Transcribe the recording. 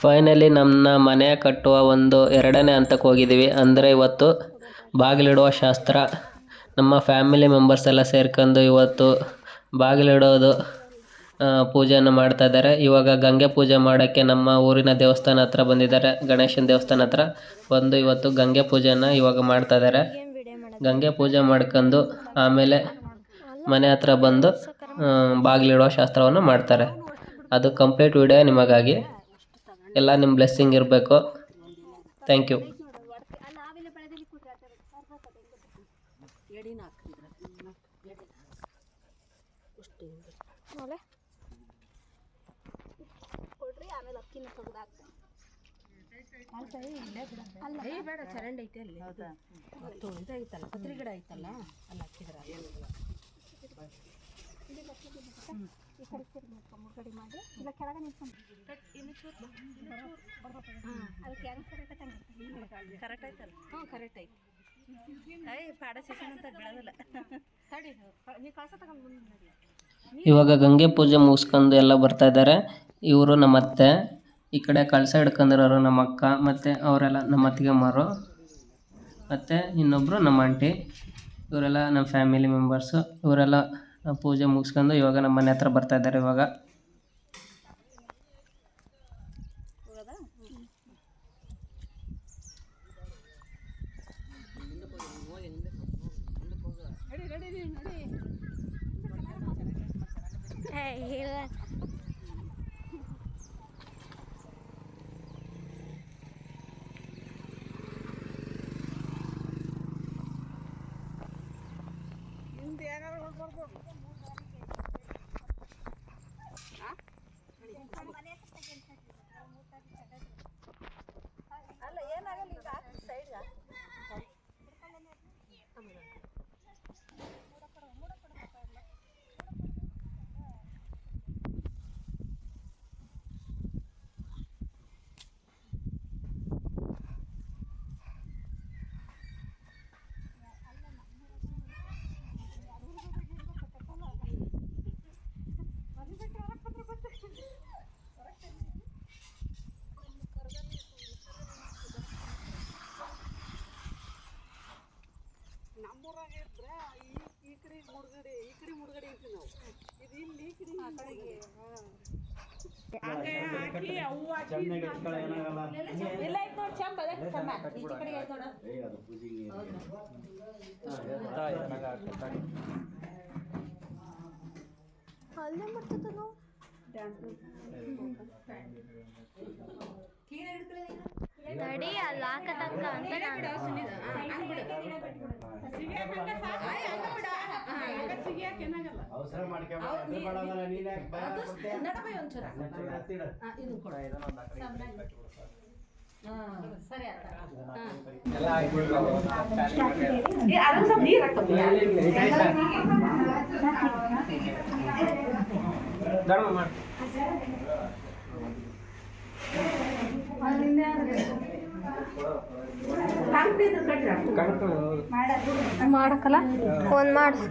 Finally ನಮ್ಮ ಮನೆ ಕಟ್ಟುವ ಒಂದು 2ನೇ ಹಂತಕ್ಕೆ ಹೋಗಿದ್ದೀವಿ. ಅಂದರೆ ಇವತ್ತು ಬಾಗಿಲಿಡುವ ಶಾಸ್ತ್ರ. ನಮ್ಮ ಫ್ಯಾಮಿಲಿ ಮೆಂಬರ್ಸ್ ಎಲ್ಲ ಸೇರ್ಕೊಂಡು ಇವತ್ತು ಬಾಗಿಲಿಡೋದು ಪೂಜೆಯನ್ನು ಮಾಡ್ತಾ ಇದ್ದಾರೆ. ಇವಾಗ ಗಂಗೆ ಪೂಜೆ ಮಾಡೋಕ್ಕೆ ನಮ್ಮ ಊರಿನ ದೇವಸ್ಥಾನ ಹತ್ರ ಬಂದಿದ್ದಾರೆ. ಗಣೇಶನ ದೇವಸ್ಥಾನ ಹತ್ರ ಬಂದು ಇವತ್ತು ಗಂಗೆ ಪೂಜೆಯನ್ನು ಇವಾಗ ಮಾಡ್ತಾ ಇದ್ದಾರೆ. ಗಂಗೆ ಪೂಜೆ ಮಾಡ್ಕೊಂಡು ಆಮೇಲೆ ಮನೆ ಹತ್ರ ಬಂದು ಬಾಗಿಲಿಡುವ ಶಾಸ್ತ್ರವನ್ನು ಮಾಡ್ತಾರೆ. ಅದು ಕಂಪ್ಲೀಟ್ ವಿಡಿಯೋ ನಿಮಗಾಗಿ. ಎಲ್ಲ ನಿಮ್ಮ ಬ್ಲೆಸ್ಸಿಂಗ್ ಇರಬೇಕು. Thank you. ಬೇಡ ಚರಂಡಿ ಐತೆ ಅಲ್ಲಿ. ಇದೈತಲ್ಲ ಪತ್ರಿ ಗಿಡ ಐತಲ್ಲ ಅಲ್ಲಿ ಹಾಕಿದ್ರ ಕರೆಕ್ಟ್ ಐತಲ್ಲ. ಕರೆಕ್ಟ್ ಐತಿ. ಪಾಡ ಸೆಷನ್ ಅಂತ ಬೆಳೆದಲ್ಲ. ಇವಾಗ ಗಂಗೆ ಪೂಜೆ ಮುಗಿಸ್ಕೊಂಡು ಎಲ್ಲ ಬರ್ತಾ ಇದ್ದಾರೆ. ಇವರು ನಮ್ಮ ಅತ್ತೆ, ಈ ಕಡೆ ಕಳಸ ಹಿಡ್ಕೊಂಡಿರೋರು ನಮ್ಮ ಅಕ್ಕ, ಮತ್ತು ಅವರೆಲ್ಲ ನಮ್ಮ ಅತ್ತಿಗೆಮ್ಮರು, ಮತ್ತು ಇನ್ನೊಬ್ಬರು ನಮ್ಮ ಆಂಟಿ. ಇವರೆಲ್ಲ ನಮ್ಮ ಫ್ಯಾಮಿಲಿ ಮೆಂಬರ್ಸು. ಇವರೆಲ್ಲ ಪೂಜೆ ಮುಗಿಸ್ಕೊಂಡು ಇವಾಗ ನಮ್ಮ ಮನೆ ಹತ್ರ ಬರ್ತಾ ಇದ್ದಾರೆ. ಇವಾಗ ತಡಿ ಅಲ್ಲಿ ಹಾಕತಕ್ಕ ಅಂತ ಮಾಡಕ್ಕಲ್ಲ ಫೋನ್ ಮಾಡು.